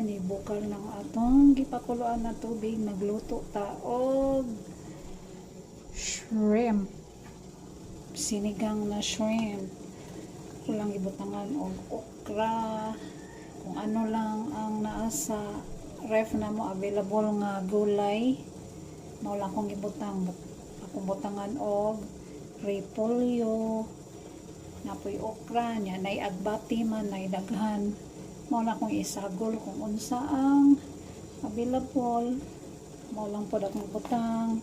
Ayan, ibukal ng atong gipakuluan na tubig. Nagluto ta og shrimp. Sinigang na shrimp. Kulang ibutangan og okra. Kung ano lang ang naa sa ref na mo available nga gulay. Mao akong gibutang. Akong butangan og repolyo. Napoy okra nya, nay agbati man, nay daghan. Mao na akong isagol kung unsa ang available. Mao lang po akong butang.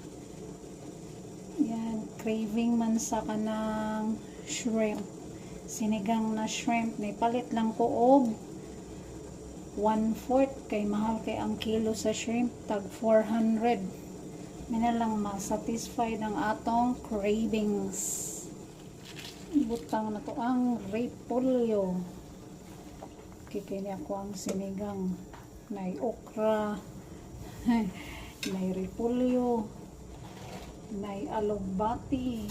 Yan, craving man sa kanang shrimp. Sinigang na shrimp. Nipalit lang ko og 1/4 kay mahal kay ang kilo sa shrimp tag 400. Mina lang ma-satisfied ang atong cravings. Butang na to ang repolyo. Kikini ako ang sinigang. May okra. May repolyo. May alugbati.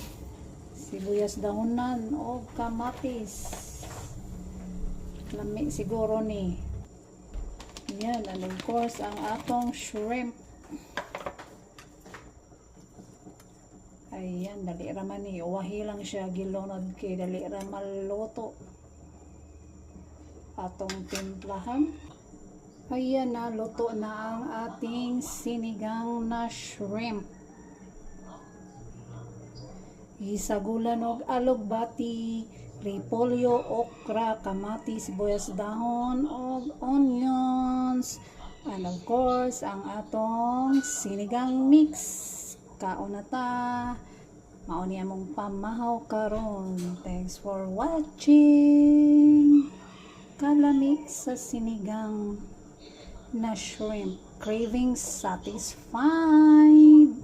Sibuyas dahonan o kamatis. Lami siguro ni. Yan, and of course ang atong shrimp. Ayan, dali raman ni. Uwahi lang siya gilunod kay dali raman luto. Atong timplahan. Ayan na, luto na ang ating sinigang na shrimp. Isagulan og alugbati, repolyo, okra, kamatis, sibuyas dahon, og onions. And of course, ang atong sinigang mix. Kaon na ta. Mao ni among pamahaw karon. Thanks for watching. Kalami sa sinigang na shrimp. Cravings satisfied.